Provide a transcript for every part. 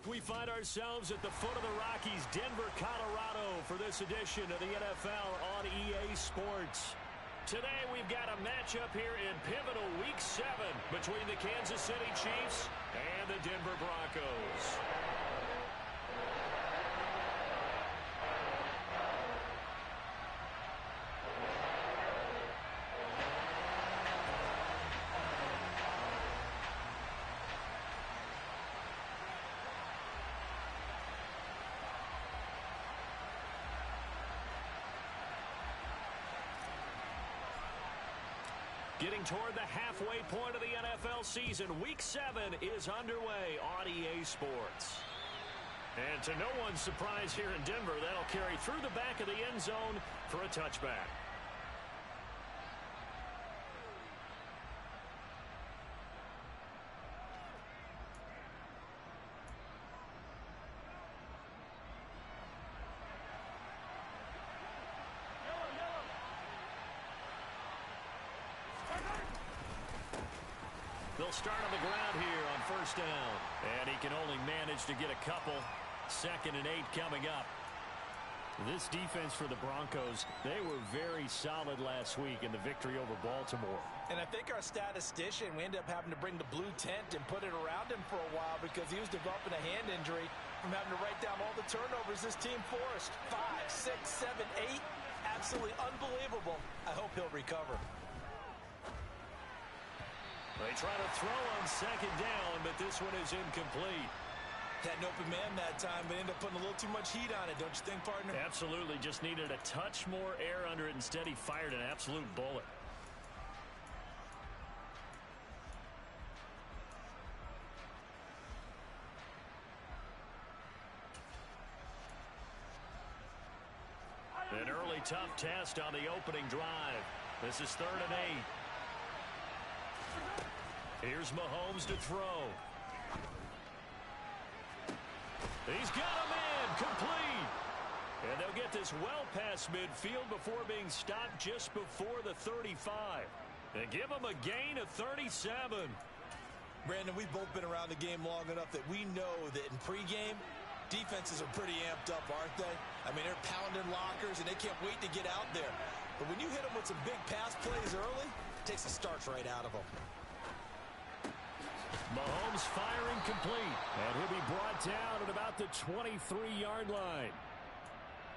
We find ourselves at the foot of the Rockies, Denver, Colorado, for this edition of the NFL on EA Sports. Today we've got a matchup here in pivotal Week 7 between the Kansas City Chiefs and the Denver Broncos. Getting toward the halfway point of the NFL season, Week 7 is underway on EA Sports. And to no one's surprise here in Denver, that'll carry through the back of the end zone for a touchback. They'll start on the ground here on first down. And he can only manage to get a couple. 2nd and 8 coming up. This defense for the Broncos, they were very solid last week in the victory over Baltimore. And I think our statistician, we ended up having to bring the blue tent and put it around him for a while because he was developing a hand injury from having to write down all the turnovers this team forced. 5, 6, 7, 8. Absolutely unbelievable. I hope he'll recover. They try to throw on 2nd down, but this one is incomplete. Had an open man that time, but ended up putting a little too much heat on it, don't you think, partner? Absolutely. Just needed a touch more air under it. Instead, he fired an absolute bullet. An early tough test on the opening drive. This is 3rd and 8. Here's Mahomes to throw. He's got a man complete. And they'll get this well past midfield before being stopped just before the 35. And give him a gain of 37. Brandon, we've both been around the game long enough that we know that in pregame, defenses are pretty amped up, aren't they? I mean, they're pounding lockers, and they can't wait to get out there. But when you hit them with some big pass plays early, it takes the starch right out of them. Mahomes firing complete. And he'll be brought down at about the 23-yard line.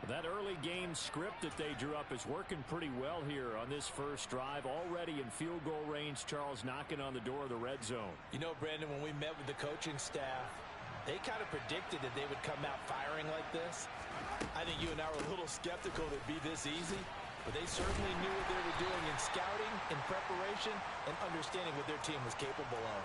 That early game script that they drew up is working pretty well here on this first drive. Already in field goal range, Charles knocking on the door of the red zone. You know, Brandon, when we met with the coaching staff, they kind of predicted that they would come out firing like this. I think you and I were a little skeptical that it'd be this easy. But they certainly knew what they were doing in scouting, in preparation, and understanding what their team was capable of.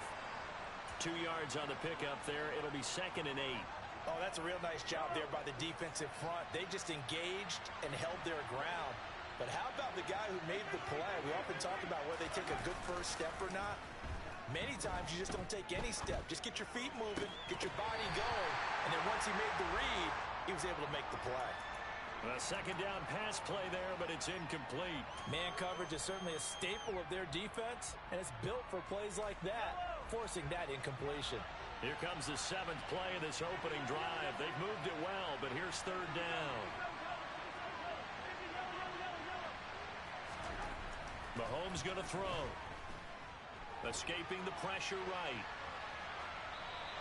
2 yards on the pickup there. It'll be 2nd and 8. Oh, that's a real nice job there by the defensive front. They just engaged and held their ground. But how about the guy who made the play? We often talk about whether they take a good first step or not. Many times you just don't take any step. Just get your feet moving, get your body going, and then once he made the read, he was able to make the play. A 2nd down pass play there, but it's incomplete. Man coverage is certainly a staple of their defense, and it's built for plays like that, forcing that incompletion. Here comes the 7th play of this opening drive. They've moved it well, but here's 3rd down. Mahomes going to throw. Escaping the pressure right.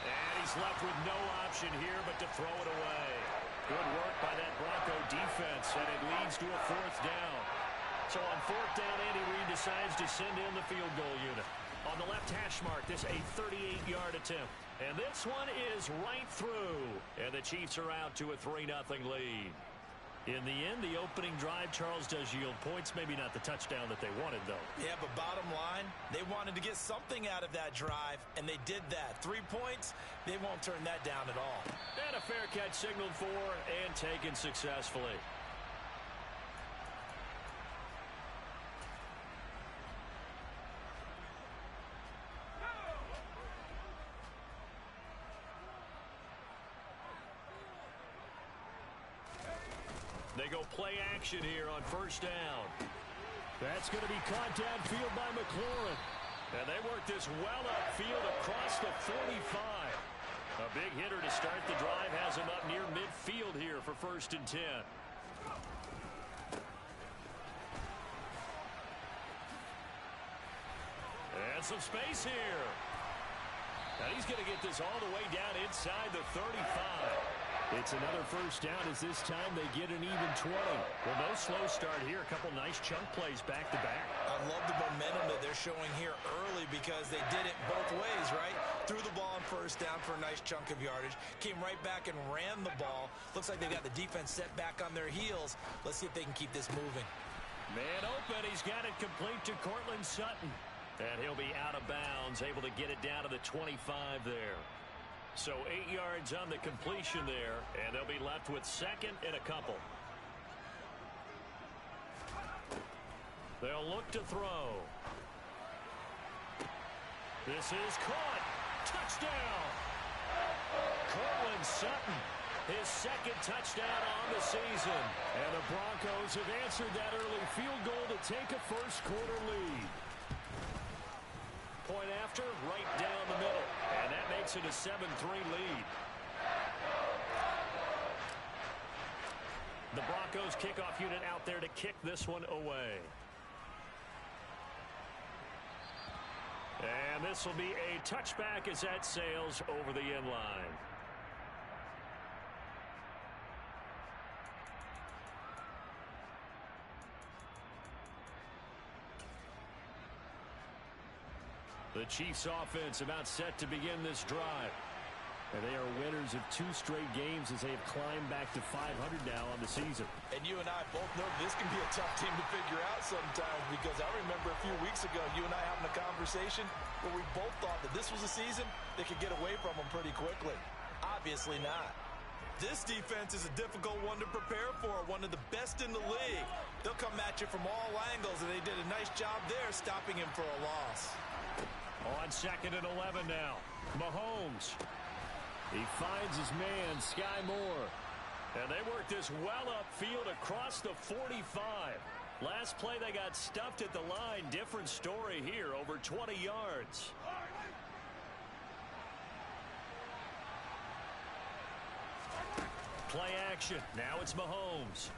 And he's left with no option here but to throw it away. Good work by that Bronco defense, and it leads to a 4th down. So on 4th down, Andy Reid decides to send in the field goal unit. On the left hash mark, this a 38-yard attempt. And this one is right through. And the Chiefs are out to a 3-0 lead. In the end, the opening drive, Charles, does yield points. Maybe not the touchdown that they wanted, though. Yeah, but bottom line, they wanted to get something out of that drive, and they did that. 3 points, they won't turn that down at all. And a fair catch signaled for and taken successfully. They go play action here on 1st down. That's going to be caught downfield by McLaurin. And they work this well upfield across the 45. A big hitter to start the drive has him up near midfield here for 1st and 10. And some space here. And he's going to get this all the way down inside the 35. It's another 1st down as this time they get an even 20. Well, no slow start here. A couple nice chunk plays back-to-back. I love the momentum that they're showing here early because they did it both ways, right? Threw the ball on 1st down for a nice chunk of yardage. Came right back and ran the ball. Looks like they've got the defense set back on their heels. Let's see if they can keep this moving. Man open. He's got it complete to Cortland Sutton. And he'll be out of bounds, able to get it down to the 25 there. So 8 yards on the completion there, and they'll be left with 2nd and a couple. They'll look to throw. This is caught. Touchdown. Cortland Sutton, his 2nd touchdown on the season. And the Broncos have answered that early field goal to take a 1st quarter lead. Point after, right down the middle. And that makes it a 7-3 lead. The Broncos kickoff unit out there to kick this one away. And this will be a touchback as that sails over the end line. The Chiefs offense about set to begin this drive. And they are winners of 2 straight games as they have climbed back to 500 now on the season. And you and I both know this can be a tough team to figure out sometimes because I remember a few weeks ago you and I having a conversation where we both thought that this was a season that could get away from them pretty quickly. Obviously not. This defense is a difficult one to prepare for, one of the best in the league. They'll come at you from all angles, and they did a nice job there stopping him for a loss. On 2nd and 11 now. Mahomes. He finds his man, Sky Moore. And they work this well upfield across the 45. Last play they got stuffed at the line. Different story here, over 20 yards. Play action. Now it's Mahomes.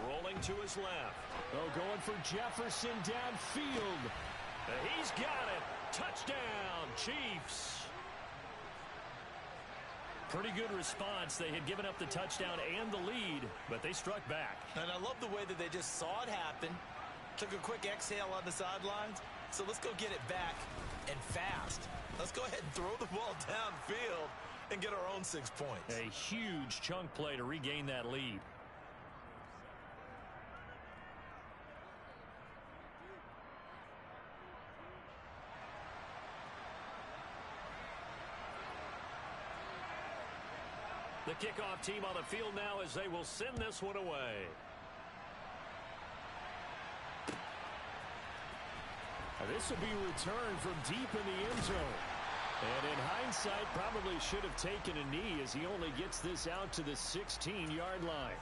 Rolling to his left. Oh, going for Jefferson downfield. He's got it. Touchdown, Chiefs. Pretty good response. They had given up the touchdown and the lead, but they struck back. And I love the way that they just saw it happen, took a quick exhale on the sidelines. So let's go get it back and fast. Let's go ahead and throw the ball downfield and get our own 6 points. A huge chunk play to regain that lead. The kickoff team on the field now as they will send this one away. This will be returned from deep in the end zone. And in hindsight, probably should have taken a knee as he only gets this out to the 16-yard line.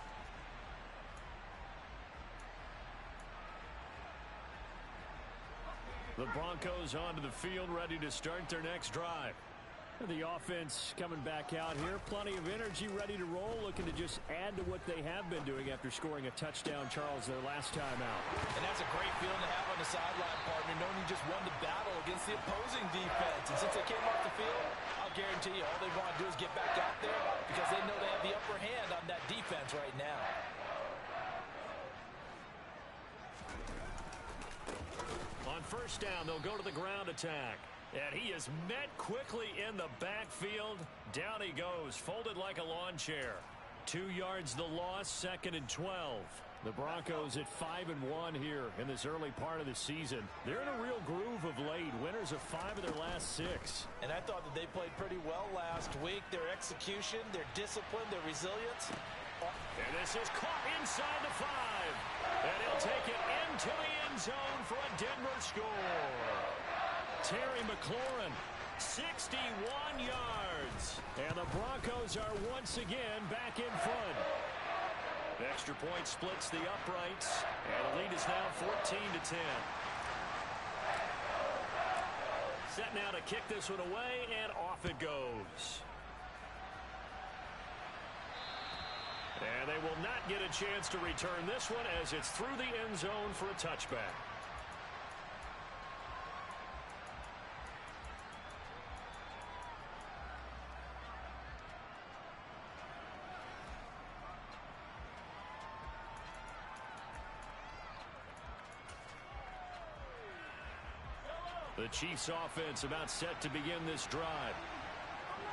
The Broncos onto the field, ready to start their next drive. The offense coming back out here. Plenty of energy, ready to roll, looking to just add to what they have been doing after scoring a touchdown, Charles, their last time out. And that's a great feeling to have on the sideline, partner, knowing you just won the battle against the opposing defense. And since they came off the field, I'll guarantee you all they want to do is get back out there because they know they have the upper hand on that defense right now. On 1st down, they'll go to the ground attack. And he is met quickly in the backfield. Down he goes, folded like a lawn chair. 2 yards the loss, 2nd and 12. The Broncos at 5-1 here in this early part of the season. They're in a real groove of late. Winners of 5 of their last 6. And I thought that they played pretty well last week. Their execution, their discipline, their resilience. And this is caught inside the 5. And he'll take it into the end zone for a Denver score. Terry McLaurin, 61 yards. And the Broncos are once again back in front. Extra point splits the uprights. And the lead is now 14-10. Set now to kick this one away, and off it goes. they will not get a chance to return this one as it's through the end zone for a touchback. The Chiefs offense about set to begin this drive.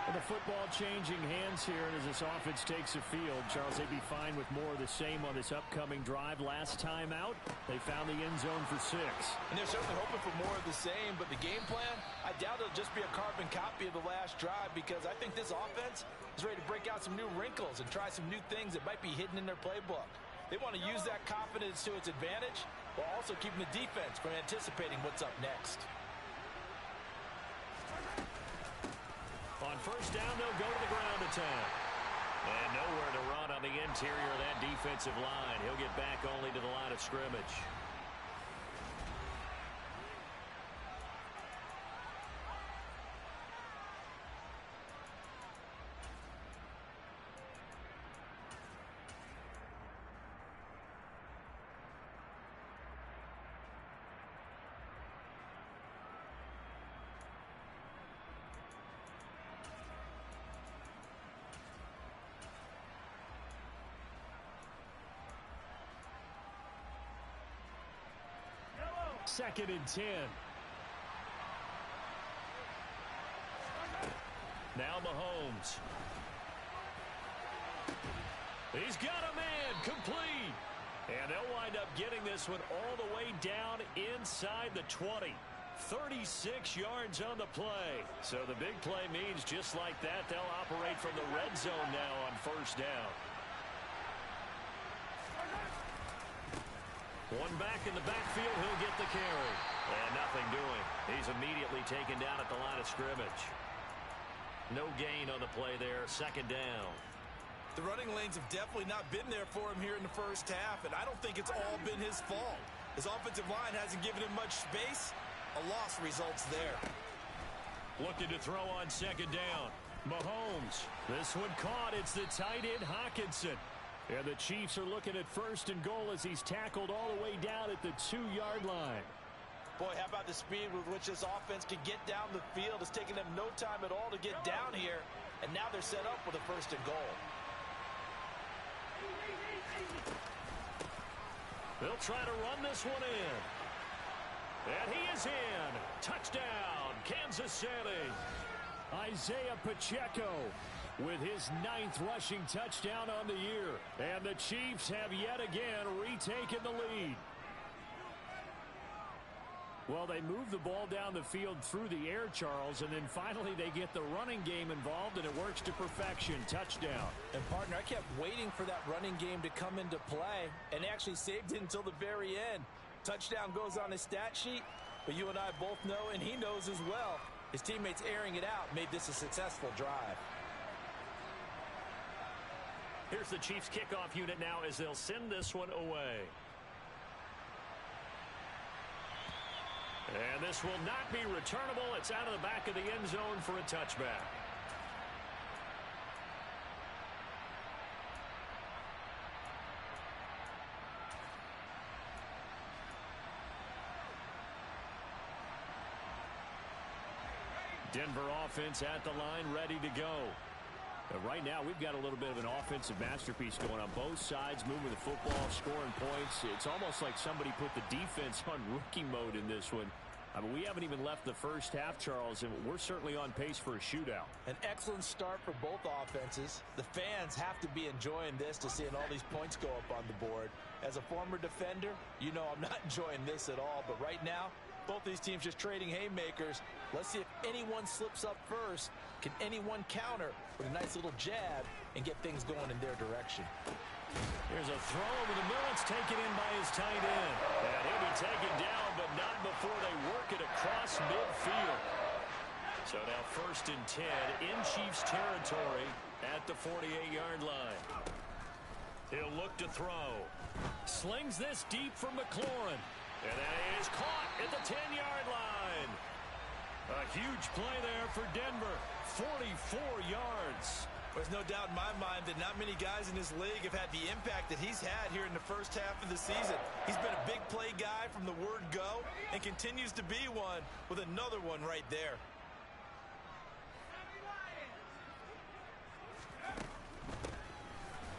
And the football changing hands here as this offense takes the field. Charles, they'd be fine with more of the same on this upcoming drive. Last time out, they found the end zone for 6. And they're certainly hoping for more of the same, but the game plan, I doubt it'll just be a carbon copy of the last drive because I think this offense is ready to break out some new wrinkles and try some new things that might be hidden in their playbook. They want to use that confidence to its advantage while also keeping the defense from anticipating what's up next. On first down, they'll go to the ground attack. And nowhere to run on the interior of that defensive line. He'll get back only to the line of scrimmage. Second and 10. Now Mahomes. He's got a man complete. And they'll wind up getting this one all the way down inside the 20. 36 yards on the play. So the big play means just like that, they'll operate from the red zone now on first down. One back in the backfield, he'll get the carry. And nothing doing. He's immediately taken down at the line of scrimmage. No gain on the play there. Second down. The running lanes have definitely not been there for him here in the first half, and I don't think it's all been his fault. His offensive line hasn't given him much space. A loss results there. Looking to throw on second down. Mahomes. This one caught. It's the tight end, Hockenson. And the Chiefs are looking at first and goal as he's tackled all the way down at the 2-yard line. Boy, how about the speed with which this offense can get down the field? It's taken them no time at all to get down here. And now they're set up with a first and goal. They'll try to run this one in. And he is in. Touchdown, Kansas City. Isaiah Pacheco with his 9th rushing touchdown on the year. And the Chiefs have yet again retaken the lead. Well, they move the ball down the field through the air, Charles, and then finally they get the running game involved, and it works to perfection. Touchdown. And, partner, I kept waiting for that running game to come into play and actually saved it until the very end. Touchdown goes on his stat sheet, but you and I both know, and he knows as well, his teammates airing it out made this a successful drive. Here's the Chiefs kickoff unit now as they'll send this one away. And this will not be returnable. It's out of the back of the end zone for a touchback. Denver offense at the line, ready to go. Right now, we've got a little bit of an offensive masterpiece going on both sides, moving the football, scoring points. It's almost like somebody put the defense on rookie mode in this one. I mean, we haven't even left the first half, Charles, and we're certainly on pace for a shootout. An excellent start for both offenses. The fans have to be enjoying this to seeing all these points go up on the board. As a former defender, you know I'm not enjoying this at all, but right now, both these teams just trading haymakers. Let's see if anyone slips up first. Can anyone counter with a nice little jab and get things going in their direction? Here's a throw over the middle. It's taken in by his tight end. And he'll be taken down, but not before they work it across midfield. So now first and 10 in Chiefs territory at the 48-yard line. He'll look to throw. Slings this deep from McLaurin. And that is caught at the 10-yard line. A huge play there for Denver. 44 yards. There's no doubt in my mind that not many guys in this league have had the impact that he's had here in the first half of the season. He's been a big play guy from the word go and continues to be one with another one right there.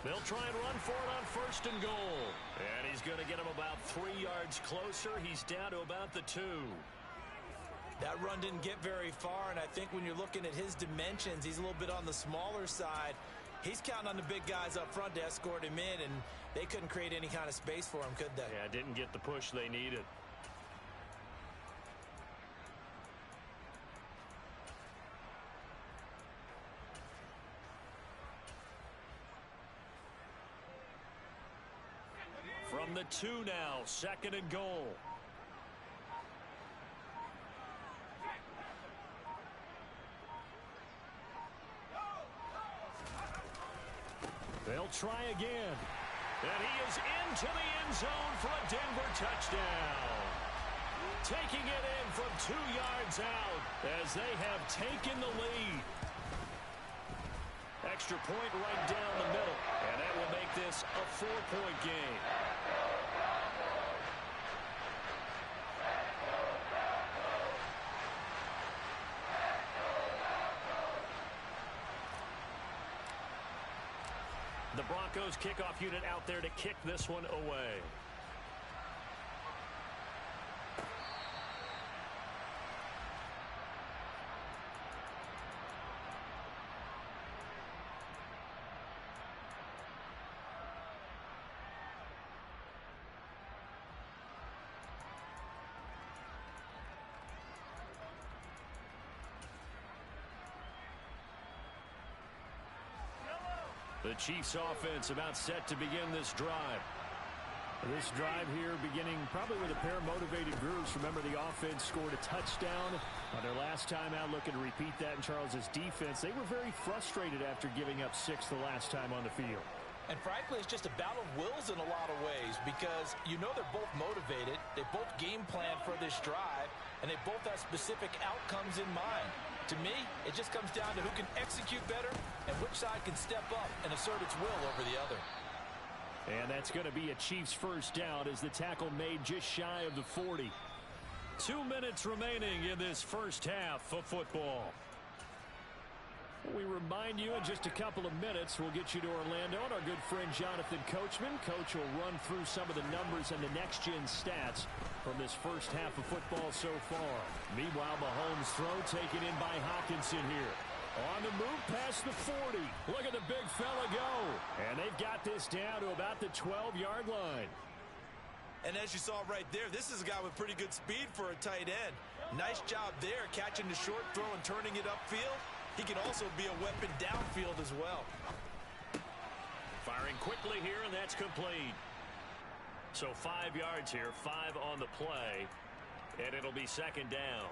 They'll try and run for it on first and goal. And he's going to get him about 3 yards closer. He's down to about the 2. That run didn't get very far, and I think when you're looking at his dimensions, he's a little bit on the smaller side. He's counting on the big guys up front to escort him in, and they couldn't create any kind of space for him, could they? Yeah, didn't get the push they needed. From the 2 now, second and goal. They'll try again. And he is into the end zone for a Denver touchdown. Taking it in from 2 yards out as they have taken the lead. Extra point right down the middle. And that will make this a 4-point game. The Broncos kickoff unit out there to kick this one away. The Chiefs offense about set to begin this drive. This drive here beginning probably with a pair of motivated groups. Remember, the offense scored a touchdown on their last time out, looking to repeat that in Charles's defense. They were very frustrated after giving up 6 the last time on the field. And frankly, it's just a battle of wills in a lot of ways because you know they're both motivated. They both game plan for this drive, and they both have specific outcomes in mind. To me, it just comes down to who can execute better and which side can step up and assert its will over the other. And that's going to be a Chiefs first down as the tackle made just shy of the 40. 2 minutes remaining in this first half of football. We remind you in just a couple of minutes we'll get you to Orlando and our good friend Jonathan Coachman. Coach will run through some of the numbers and the next-gen stats from this first half of football so far. Meanwhile, Mahomes' throw taken in by Hawkinson here. On the move past the 40. Look at the big fella go. And they've got this down to about the 12-yard line. And as you saw right there, this is a guy with pretty good speed for a tight end. Nice job there catching the short throw and turning it upfield. He can also be a weapon downfield as well. Firing quickly here, and that's complete. So 5 yards here, 5 on the play, and it'll be second down.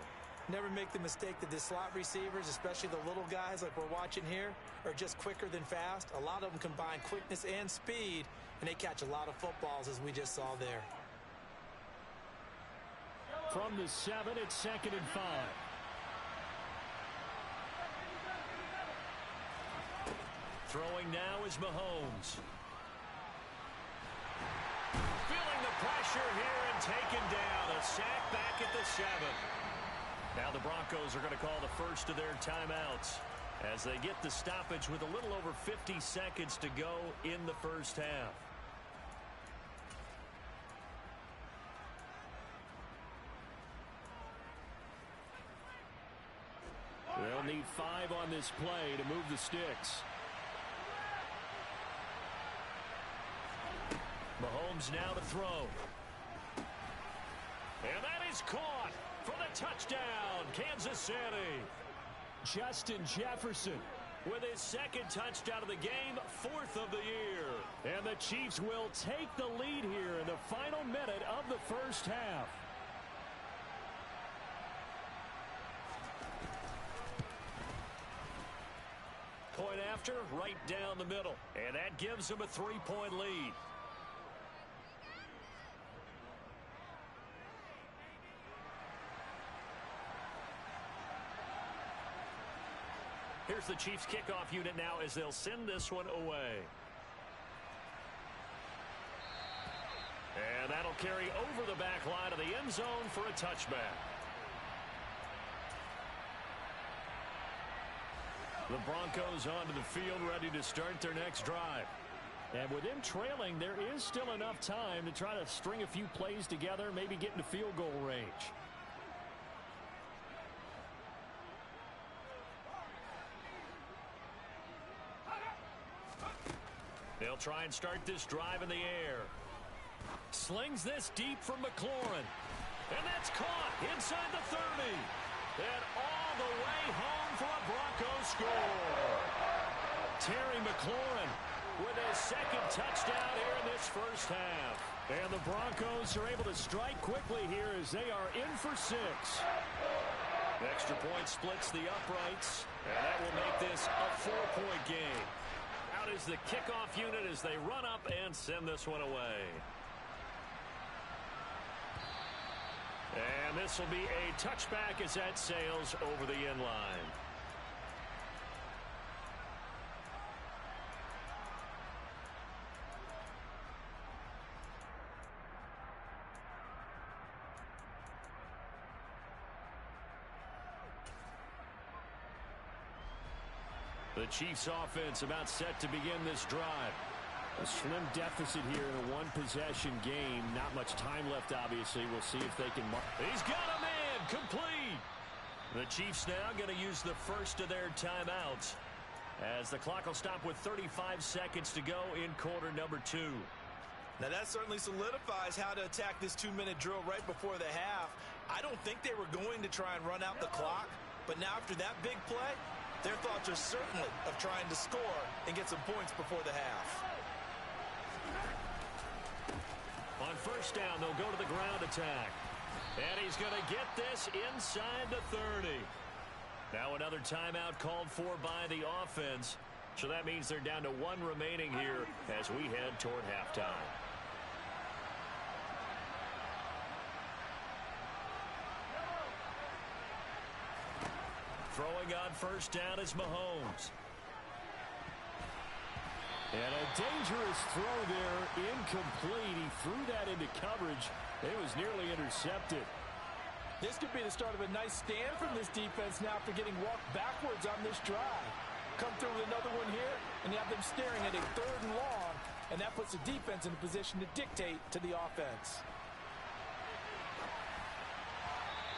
Never make the mistake that the slot receivers, especially the little guys like we're watching here, are just quicker than fast. A lot of them combine quickness and speed, and they catch a lot of footballs as we just saw there. From the 7, it's second and 5. Throwing now is Mahomes. Feeling the pressure here and taken down. A sack back at the 7. Now the Broncos are going to call the first of their timeouts as they get the stoppage with a little over 50 seconds to go in the first half. They'll need 5 on this play to move the sticks. Mahomes now to throw. And that is caught for the touchdown, Kansas City. Justin Jefferson with his second touchdown of the game, 4th of the year. And the Chiefs will take the lead here in the final minute of the first half. Point after, right down the middle. And that gives them a 3-point lead. Here's Here's the Chiefs kickoff unit now as they'll send this one away. And that'll carry over the back line of the end zone for a touchback. The Broncos onto the field ready to start their next drive. And with them trailing, there is still enough time to try to string a few plays together, maybe get into field goal range. They'll try and start this drive in the air. Slings this deep from McLaurin. And that's caught inside the 30. And all the way home for a Broncos score. Terry McLaurin with his second touchdown here in this first half. And the Broncos are able to strike quickly here as they are in for 6. Extra point splits the uprights. And that will make this a 4-point game. Out is the kickoff unit as they run up and send this one away. And this will be a touchback as that sails over the end line. The Chiefs offense about set to begin this drive. A slim deficit here in a one-possession game. Not much time left, obviously. We'll see if they can mark. He's got a man complete. The Chiefs now going to use the first of their timeouts as the clock will stop with 35 seconds to go in quarter number 2. Now that certainly solidifies how to attack this 2-minute drill right before the half. I don't think they were going to try and run out the clock, but now after that big play, their thoughts are certainly of trying to score and get some points before the half. On first down, they'll go to the ground attack. And he's going to get this inside the 30. Now another timeout called for by the offense. So that means they're down to 1 remaining here as we head toward halftime. Throwing on first down is Mahomes. And a dangerous throw there, incomplete. He threw that into coverage. It was nearly intercepted. This could be the start of a nice stand from this defense now after getting walked backwards on this drive. Come through with another one here, and you have them staring at a 3rd and long, and that puts the defense in a position to dictate to the offense.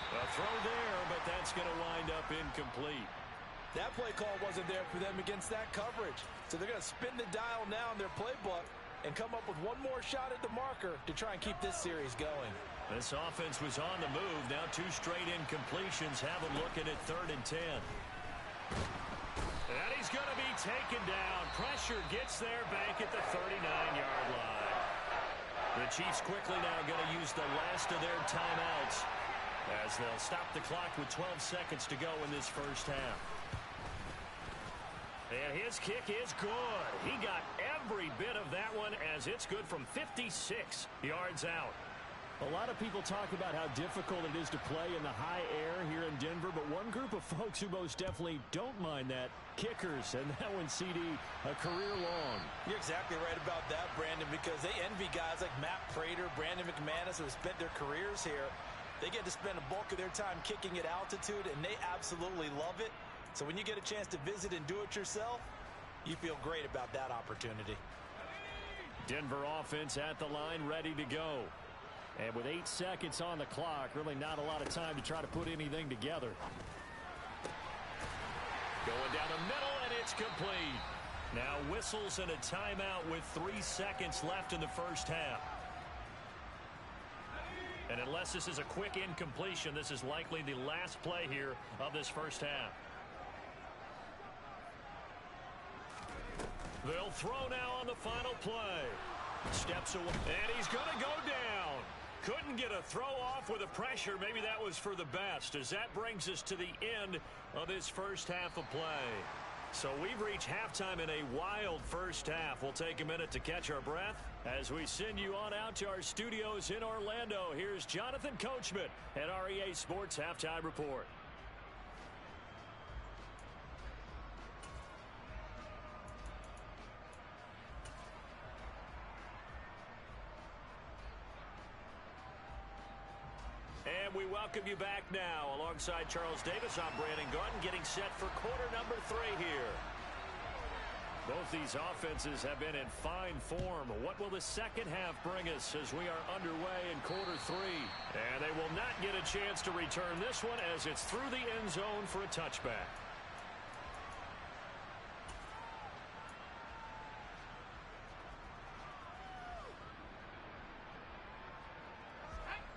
A throw there, but that's going to wind up incomplete. That play call wasn't there for them against that coverage. So they're going to spin the dial now in their playbook and come up with one more shot at the marker to try and keep this series going. This offense was on the move. Now 2 straight incompletions have them looking at 3rd and 10. And he's going to be taken down. Pressure gets there back at the 39-yard line. The Chiefs quickly now going to use the last of their timeouts as they'll stop the clock with 12 seconds to go in this first half. And his kick is good. He got every bit of that one as it's good from 56 yards out. A lot of people talk about how difficult it is to play in the high air here in Denver, but one group of folks who most definitely don't mind that, kickers, and that one, CD, a career long. You're exactly right about that, Brandon, because they envy guys like Matt Prater, Brandon McManus, who have spent their careers here. They get to spend a bulk of their time kicking at altitude, and they absolutely love it. So when you get a chance to visit and do it yourself, you feel great about that opportunity. Denver offense at the line, ready to go. And with 8 seconds on the clock, really not a lot of time to try to put anything together. Going down the middle, and it's complete. Now whistles and a timeout with 3 seconds left in the first half. And unless this is a quick incompletion, this is likely the last play here of this first half. They'll throw now on the final play. Steps away, and he's going to go down. Couldn't get a throw off with the pressure. Maybe that was for the best, as that brings us to the end of this first half of play. So we've reached halftime in a wild first half. We'll take a minute to catch our breath as we send you on out to our studios in Orlando. Here's Jonathan Coachman at REA Sports Halftime Report. we welcome you back now. Alongside Charles Davis, I'm Brandon Gaudin, getting set for quarter number 3 here. Both these offenses have been in fine form. What will the second half bring us as we are underway in quarter 3? And they will not get a chance to return this one as it's through the end zone for a touchback.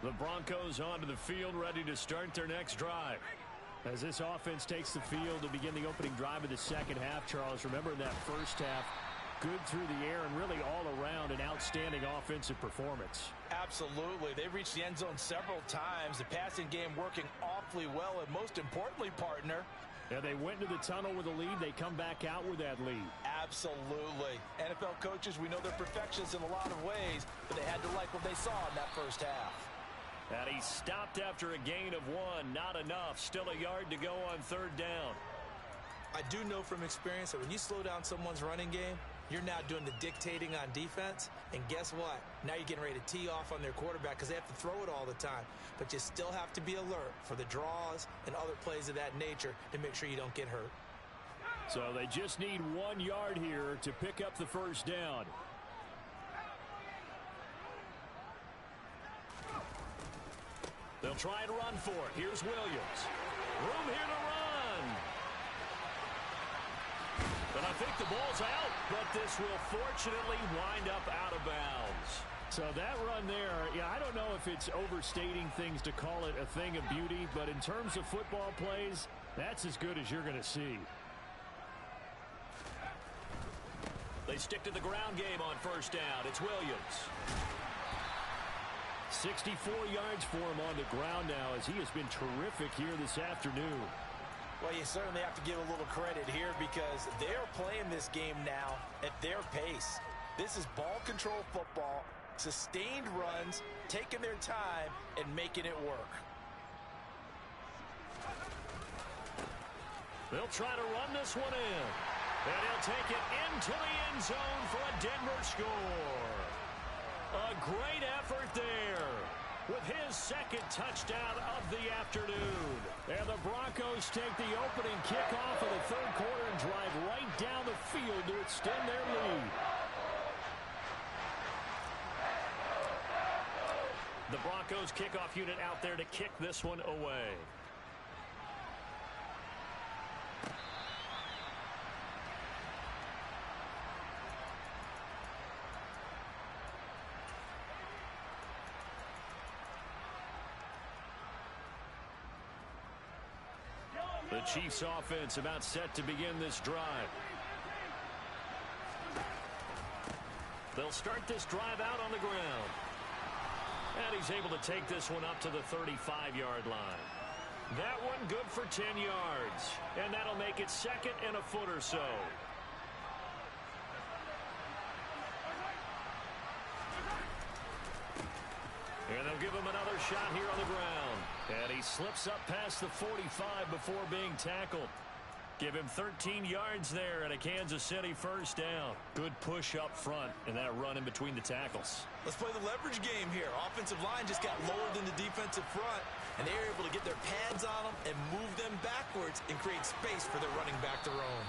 The Broncos onto the field, ready to start their next drive. As this offense takes the field to begin the opening drive of the second half, Charles, remember in that first half, good through the air and really all around an outstanding offensive performance. Absolutely. They reached the end zone several times. The passing game working awfully well, and most importantly, partner, yeah, they went into the tunnel with a lead. They come back out with that lead. Absolutely. NFL coaches, we know they're perfectionists in a lot of ways, but they had to like what they saw in that first half. And he stopped after a gain of 1. Not enough. Still a yard to go on third down. I do know from experience that when you slow down someone's running game, you're now doing the dictating on defense. And guess what? Now you're getting ready to tee off on their quarterback because they have to throw it all the time. But you still have to be alert for the draws and other plays of that nature to make sure you don't get hurt. So they just need 1 yard here to pick up the first down. They'll try and run for it. Here's Williams. Room here to run. And I think the ball's out, but this will fortunately wind up out of bounds. So that run there, yeah, I don't know if it's overstating things to call it a thing of beauty, but in terms of football plays, that's as good as you're going to see. They stick to the ground game on first down. It's Williams. 64 yards for him on the ground now as he has been terrific here this afternoon. Well, you certainly have to give a little credit here because they're playing this game now at their pace. This is ball control football, sustained runs, taking their time, and making it work. They'll try to run this one in. And he'll take it into the end zone for a Denver score. A great effort there with his second touchdown of the afternoon. And the Broncos take the opening kickoff of the third quarter and drive right down the field to extend their lead. The Broncos kickoff unit out there to kick this one away. The Chiefs offense about set to begin this drive. They'll start this drive out on the ground. And he's able to take this one up to the 35-yard line. That one good for 10 yards. And that'll make it second and a foot or so. And they'll give him another shot here on the ground. And he slips up past the 45 before being tackled. Give him 13 yards there and a Kansas City first down. Good push up front and that run in between the tackles. Let's play the leverage game here. Offensive line just got lower than the defensive front, and they were able to get their pads on them and move them backwards and create space for their running back to roam.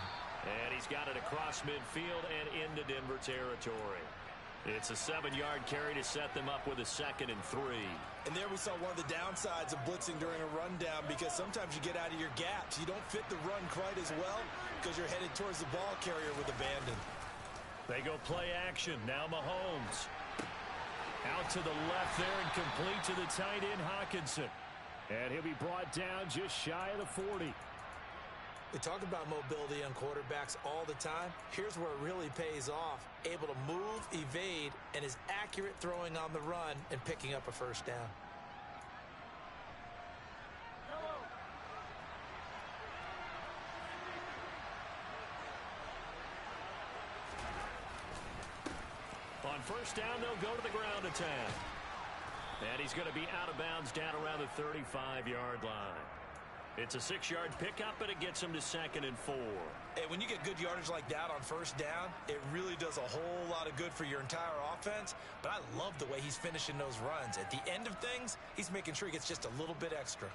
And he's got it across midfield and into Denver territory. It's a 7-yard carry to set them up with a 2nd and 3. And there we saw one of the downsides of blitzing during a rundown because sometimes you get out of your gaps. You don't fit the run quite as well because you're headed towards the ball carrier with abandon. They go play action. Now Mahomes. Out to the left there and complete to the tight end Hockenson. And he'll be brought down just shy of the 40. We talk about mobility on quarterbacks all the time. Here's where it really pays off. Able to move, evade, and is accurate throwing on the run and picking up a first down. On first down, they'll go to the ground attack. And he's going to be out of bounds down around the 35-yard line. It's a 6-yard pickup, and it gets him to 2nd and 4. Hey, when you get good yardage like that on first down, it really does a whole lot of good for your entire offense. But I love the way he's finishing those runs. At the end of things, he's making sure he gets just a little bit extra.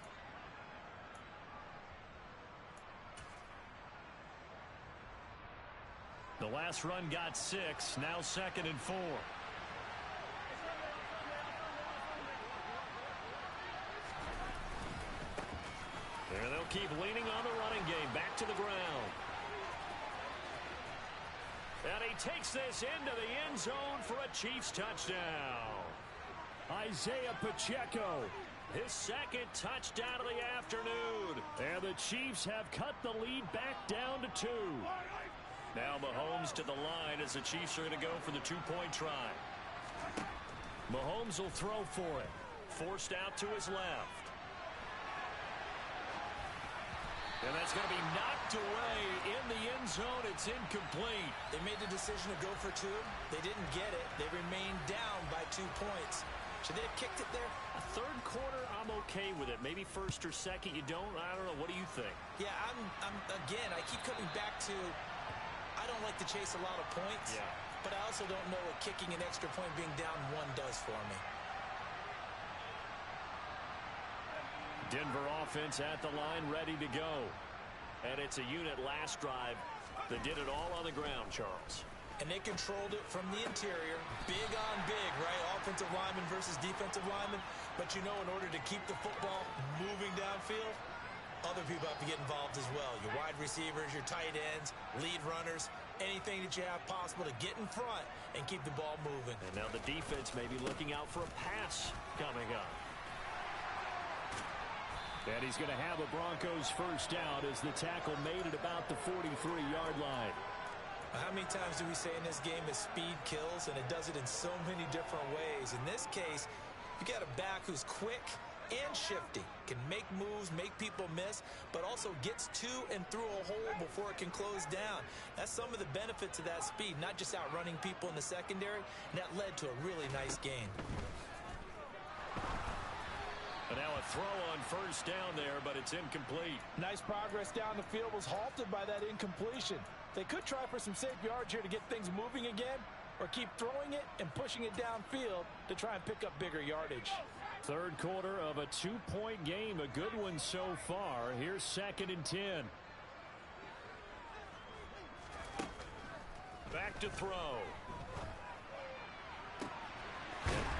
The last run got 6, now 2nd and 4. And they'll keep leaning on the running game. Back to the ground. And he takes this into the end zone for a Chiefs touchdown. Isaiah Pacheco, his 2nd touchdown of the afternoon. And the Chiefs have cut the lead back down to 2. Now Mahomes to the line as the Chiefs are going to go for the 2-point try. Mahomes will throw for it. Forced out to his left. And that's going to be knocked away in the end zone. It's incomplete. They made the decision to go for 2. They didn't get it. They remained down by 2 points. Should they have kicked it there? A third quarter, I'm okay with it. Maybe first or second, you don't. I don't know. What do you think? Yeah, again, I keep coming back to I don't like to chase a lot of points. Yeah. But I also don't know what kicking an extra point being down 1 does for me. Denver offense at the line, ready to go. And it's a unit last drive that did it all on the ground, Charles. And they controlled it from the interior. Big on big, right? Offensive lineman versus defensive lineman. But you know, in order to keep the football moving downfield, other people have to get involved as well. Your wide receivers, your tight ends, lead runners, anything that you have possible to get in front and keep the ball moving. And now the defense may be looking out for a pass coming up. And he's going to have a Broncos first down as the tackle made it about the 43-yard line. How many times do we say in this game that speed kills, and it does it in so many different ways? In this case, you got a back who's quick and shifty, can make moves, make people miss, but also gets to and through a hole before it can close down. That's some of the benefits of that speed, not just outrunning people in the secondary, and that led to a really nice gain. And now a throw on first down there, but it's incomplete. Nice progress down the field was halted by that incompletion. They could try for some safe yards here to get things moving again, or keep throwing it and pushing it downfield to try and pick up bigger yardage. Third quarter of a 2-point game, a good one so far. Here's 2nd and 10. Back to throw.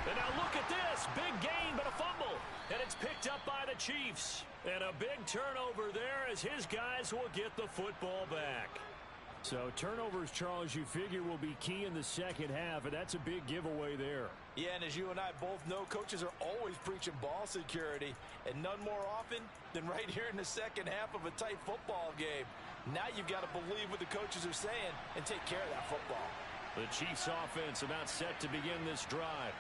And now look at this. Big gain, but a fumble. And it's picked up by the Chiefs. And a big turnover there as his guys will get the football back. So turnovers, Charles, you figure will be key in the second half, and that's a big giveaway there. Yeah, and as you and I both know, coaches are always preaching ball security, and none more often than right here in the second half of a tight football game. Now you've got to believe what the coaches are saying and take care of that football. The Chiefs offense about set to begin this drive.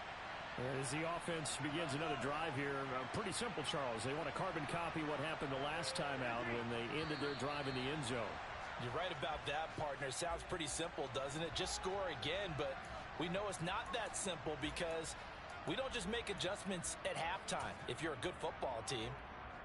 As the offense begins another drive here, pretty simple, Charles. They want to carbon copy what happened the last time out when they ended their drive in the end zone. You're right about that, partner. Sounds pretty simple, doesn't it? Just score again, but we know it's not that simple because we don't just make adjustments at halftime. If you're a good football team,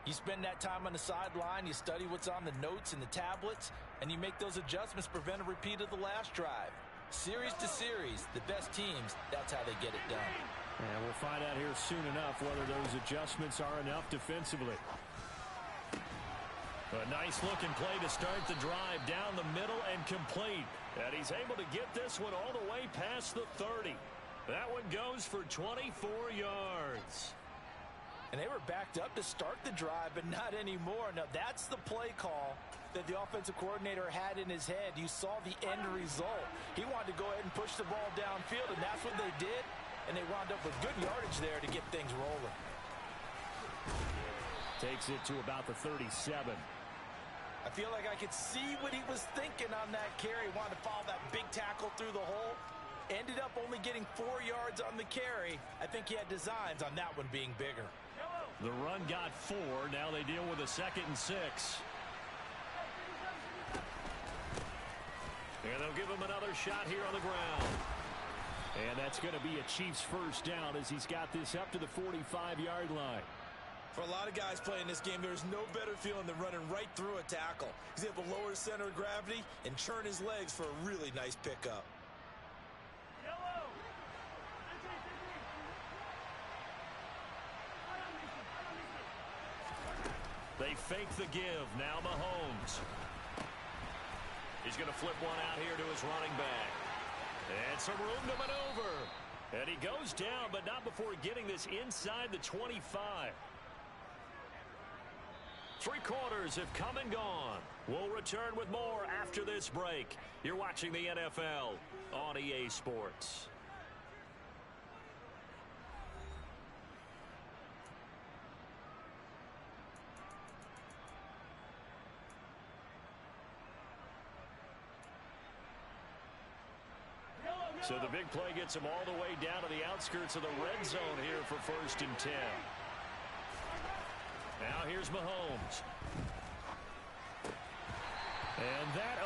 you spend that time on the sideline, you study what's on the notes and the tablets, and you make those adjustments to prevent a repeat of the last drive. Series to series, the best teams, that's how they get it done. And we'll find out here soon enough whether those adjustments are enough defensively. A nice-looking play to start the drive down the middle and complete. And he's able to get this one all the way past the 30. That one goes for 24 yards. And they were backed up to start the drive, but not anymore. Now, that's the play call that the offensive coordinator had in his head. You saw the end result. He wanted to go ahead and push the ball downfield, and that's what they did. And they wound up with good yardage there to get things rolling. Takes it to about the 37. I feel like I could see what he was thinking on that carry. Wanted to follow that big tackle through the hole. Ended up only getting 4 yards on the carry. I think he had designs on that one being bigger. The run got 4. Now they deal with a 2nd and 6. And they'll give him another shot here on the ground. And that's going to be a Chiefs first down as he's got this up to the 45-yard line. For a lot of guys playing this game, there's no better feeling than running right through a tackle. He's able to lower his center of gravity and churn his legs for a really nice pickup. They fake the give. Now Mahomes. He's going to flip one out here to his running back. And some room to maneuver. And he goes down, but not before getting this inside the 25. 3 quarters have come and gone. We'll return with more after this break. You're watching the NFL on EA Sports. So the big play gets him all the way down to the outskirts of the red zone here for 1st and 10. Now here's Mahomes. And that,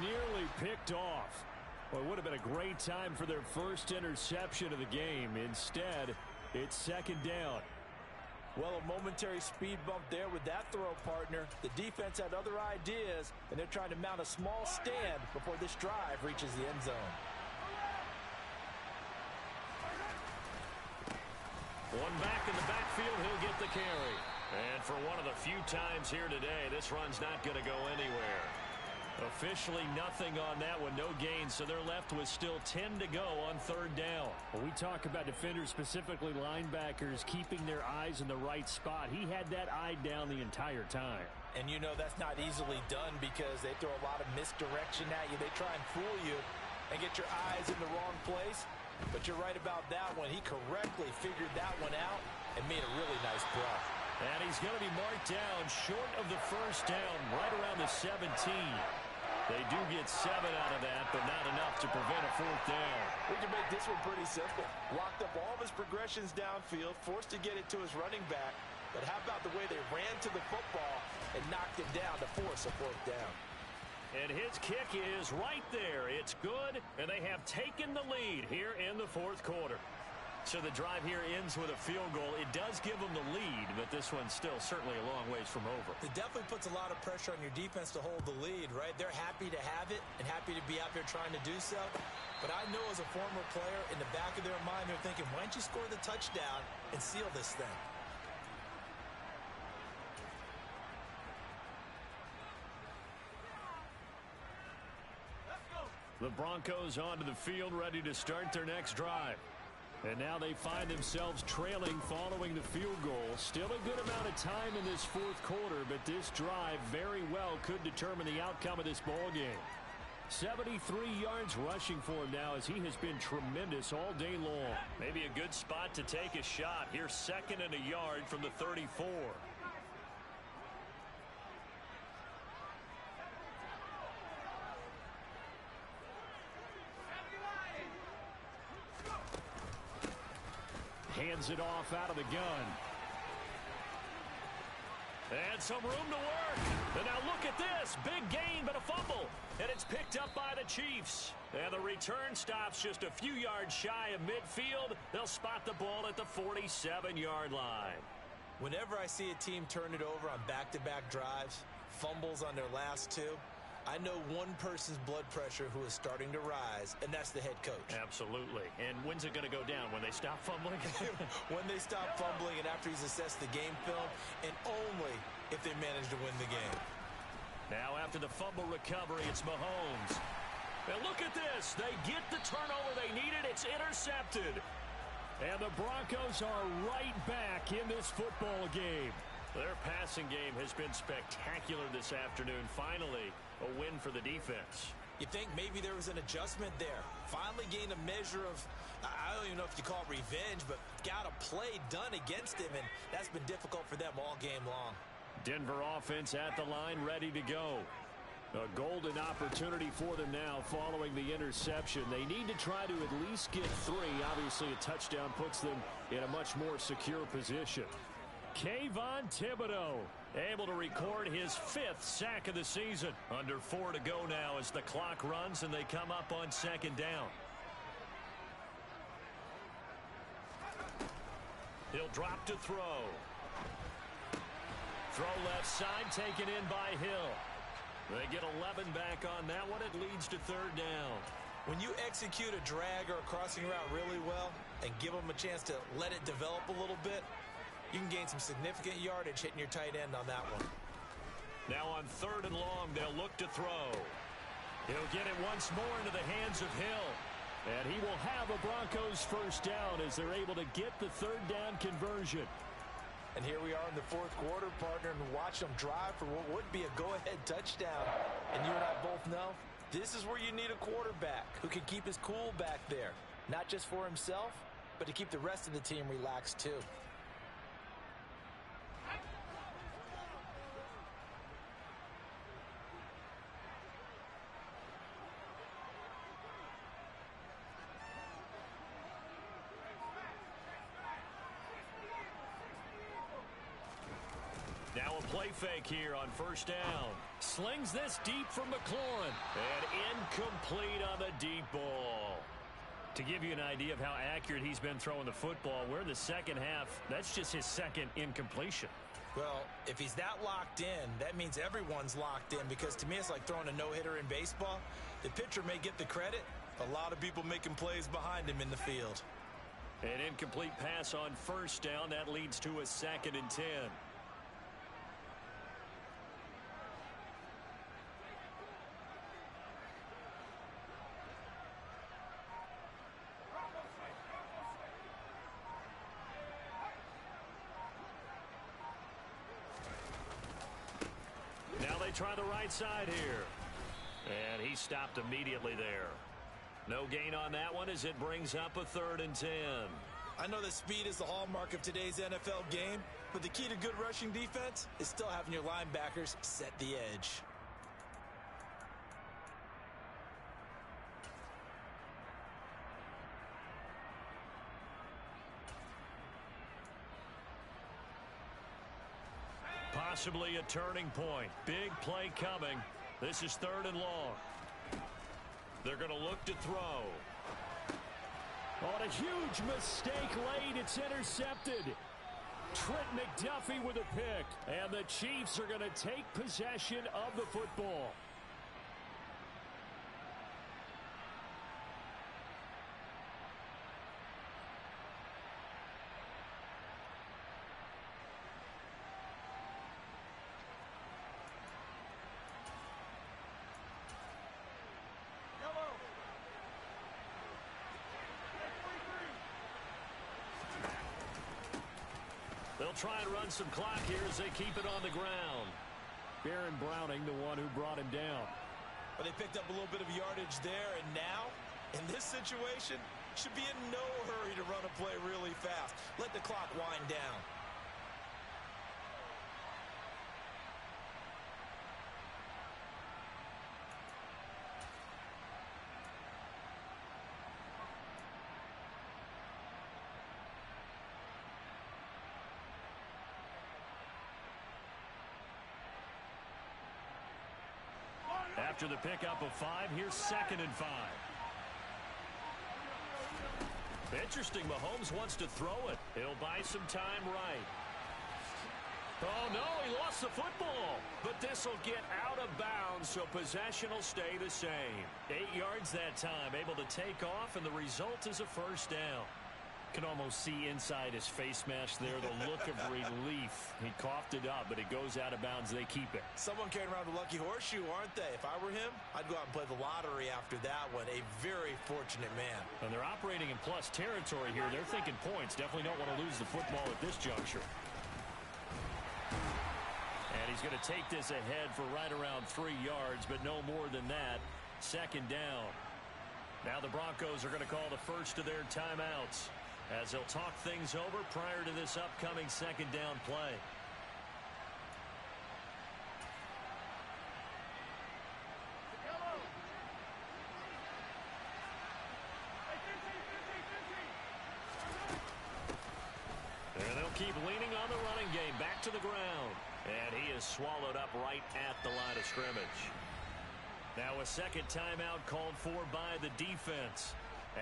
nearly picked off. Well, it would have been a great time for their first interception of the game. Instead, it's 2nd down. Well, a momentary speed bump there with that throw, partner. The defense had other ideas, and they're trying to mount a small stand before this drive reaches the end zone. One back in the backfield, he'll get the carry. And for one of the few times here today, this run's not going to go anywhere. Officially nothing on that one, no gain, so they're left with still 10 to go on 3rd down. Well, we talk about defenders, specifically linebackers, keeping their eyes in the right spot. He had that eye down the entire time. And you know that's not easily done because they throw a lot of misdirection at you. They try and fool you and get your eyes in the wrong place. But you're right about that one. He correctly figured that one out and made a really nice play. And he's going to be marked down short of the 1st down, right around the 17. They do get 7 out of that, but not enough to prevent a 4th down. We can make this one pretty simple. Locked up all of his progressions downfield, forced to get it to his running back. But how about the way they ran to the football and knocked him down to force a 4th down? And his kick is right there. It's good, and they have taken the lead here in the 4th quarter. So the drive here ends with a field goal. It does give them the lead, but this one's still certainly a long ways from over. It definitely puts a lot of pressure on your defense to hold the lead, right? They're happy to have it and happy to be out there trying to do so. But I know as a former player, in the back of their mind, they're thinking, why don't you score the touchdown and seal this thing? The Broncos onto the field, ready to start their next drive. And now they find themselves trailing following the field goal. Still a good amount of time in this 4th quarter, but this drive very well could determine the outcome of this ball game. 73 yards rushing for him now as he has been tremendous all day long. Maybe a good spot to take a shot. Here's 2nd and a yard from the 34. Hands it off out of the gun. And some room to work. And now look at this. Big gain, but a fumble. And it's picked up by the Chiefs. And the return stops just a few yards shy of midfield. They'll spot the ball at the 47-yard line. Whenever I see a team turn it over on back-to-back drives, fumbles on their last 2, I know one person's blood pressure who is starting to rise, and that's the head coach. Absolutely. And when's it going to go down? When they stop fumbling? When they stop fumbling and after he's assessed the game film, and only if they manage to win the game. Now after the fumble recovery, it's Mahomes. And look at this. They get the turnover they needed. It's intercepted. And the Broncos are right back in this football game. Their passing game has been spectacular this afternoon. Finally, a win for the defense. You think maybe there was an adjustment there. Finally gained a measure of, I don't even know if you call it revenge, but got a play done against him, and that's been difficult for them all game long. Denver offense at the line, ready to go. A golden opportunity for them now following the interception. They need to try to at least get 3. Obviously, a touchdown puts them in a much more secure position. Kayvon Thibodeau able to record his 5th sack of the season. Under 4 to go now as the clock runs and they come up on 2nd down. He'll drop to throw. Throw left side, taken in by Hill. They get 11 back on that one. It leads to third down. When you execute a drag or a crossing route really well and give them a chance to let it develop a little bit, you can gain some significant yardage hitting your tight end on that one. Now on third and long, they'll look to throw. He'll get it once more into the hands of Hill. And he will have a Broncos first down as they're able to get the third down conversion. And here we are in the fourth quarter, partner, and watch them drive for what would be a go-ahead touchdown. And you and I both know this is where you need a quarterback who can keep his cool back there. Not just for himself, but to keep the rest of the team relaxed too. Now a play fake here on first down. Slings this deep from McLaurin. And incomplete on the deep ball. To give you an idea of how accurate he's been throwing the football, we're in the second half. That's just his second incompletion. Well, if he's that locked in, that means everyone's locked in, because to me it's like throwing a no-hitter in baseball. The pitcher may get the credit. A lot of people making plays behind him in the field. An incomplete pass on first down. That leads to a 2nd and 10. Try the right side here. And he stopped immediately there. No gain on that one as it brings up a 3rd and 10. I know that speed is the hallmark of today's NFL game, but the key to good rushing defense is still having your linebackers set the edge. Possibly a turning point. Big play coming. This is 3rd and long. They're going to look to throw. On a huge mistake late, it's intercepted. Trent McDuffie with a pick. And the Chiefs are going to take possession of the football. They'll try and run some clock here as they keep it on the ground. Baron Browning, the one who brought him down. Well, they picked up a little bit of yardage there, and now, in this situation, should be in no hurry to run a play really fast. Let the clock wind down. After the pickup of 5, here's 2nd and 5. Interesting, Mahomes wants to throw it. He'll buy some time right. Oh, no, he lost the football. But this will get out of bounds, so possession will stay the same. 8 yards that time, able to take off, and the result is a first down. Can almost see inside his face mask there, the look of relief. He coughed it up, but it goes out of bounds. They keep it. Someone carrying around the lucky horseshoe, aren't they? If I were him, I'd go out and play the lottery after that one. A very fortunate man. And they're operating in plus territory here. They're thinking points. Definitely don't want to lose the football at this juncture. And he's going to take this ahead for right around 3 yards, but no more than that. 2nd down. Now the Broncos are going to call the first of their timeouts, as they'll talk things over prior to this upcoming 2nd down play. And they'll keep leaning on the running game. Back to the ground. And he is swallowed up right at the line of scrimmage. Now a 2nd timeout called for by the defense,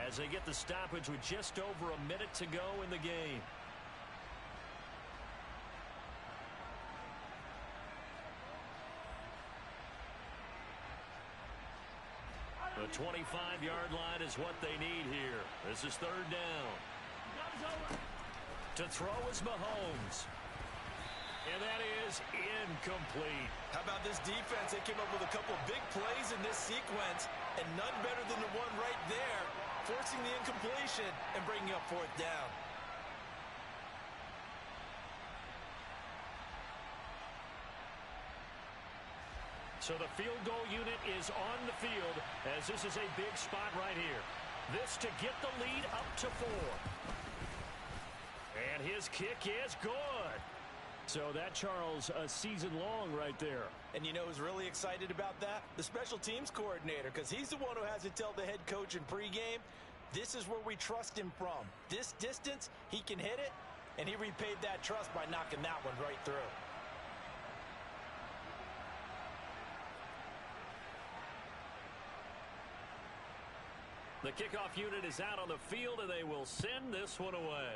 as they get the stoppage with just over a minute to go in the game. The 25-yard line is what they need here. This is third down. To throw is Mahomes. And that is incomplete. How about this defense? They came up with a couple of big plays in this sequence, and none better than the one right there, forcing the incompletion and bringing up fourth down. So the field goal unit is on the field as this is a big spot right here. This to get the lead up to 4. And his kick is good. So that, Charles, a season long right there. And you know who's really excited about that? The special teams coordinator, because he's the one who has to tell the head coach in pregame, this is where we trust him from. This distance, he can hit it, and he repaid that trust by knocking that one right through. The kickoff unit is out on the field, and they will send this one away.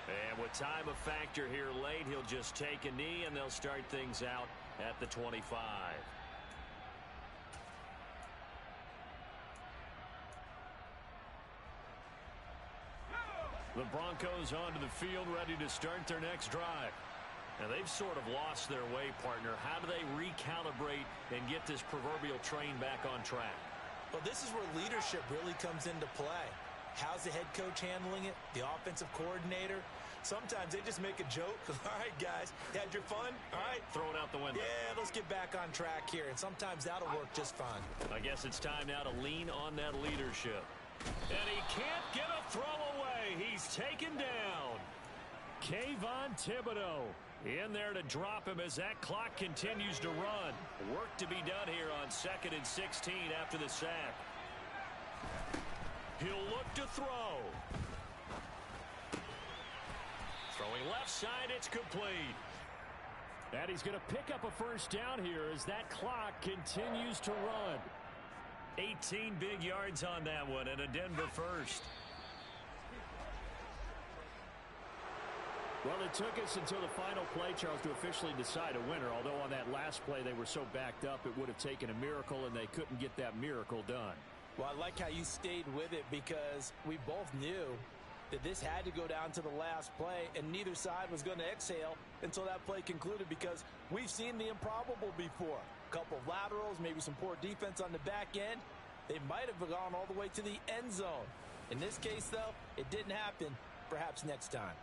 And with time a factor here late, he'll just take a knee, and they'll start things out at the 25. The Broncos onto the field, ready to start their next drive. Now, they've sort of lost their way, partner. How do they recalibrate and get this proverbial train back on track? Well, this is where leadership really comes into play. How's the head coach handling it? The offensive coordinator? Sometimes they just make a joke. All right, guys, had your fun? All right. Throw it out the window. Yeah, let's get back on track here. And sometimes that'll work just fine. I guess it's time now to lean on that leadership. And he can't get a throw away. He's taken down. Kayvon Thibodeau in there to drop him as that clock continues to run. Work to be done here on 2nd and 16 after the sack. He'll look to throw. Throwing left side, it's complete. And he's going to pick up a first down here as that clock continues to run. 18 big yards on that one, and a Denver first. Well, it took us until the final play, Charles, to officially decide a winner. Although on that last play they were so backed up, it would have taken a miracle, and they couldn't get that miracle done. Well, I like how you stayed with it because we both knew that this had to go down to the last play, and neither side was going to exhale until that play concluded because we've seen the improbable before. A couple of laterals, maybe some poor defense on the back end. They might have gone all the way to the end zone. In this case, though, it didn't happen. Perhaps next time.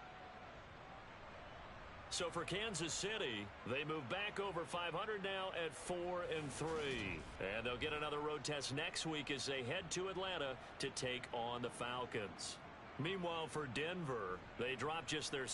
So for Kansas City, they move back over 500 now at 4-3. And they'll get another road test next week as they head to Atlanta to take on the Falcons. Meanwhile, for Denver, they drop just their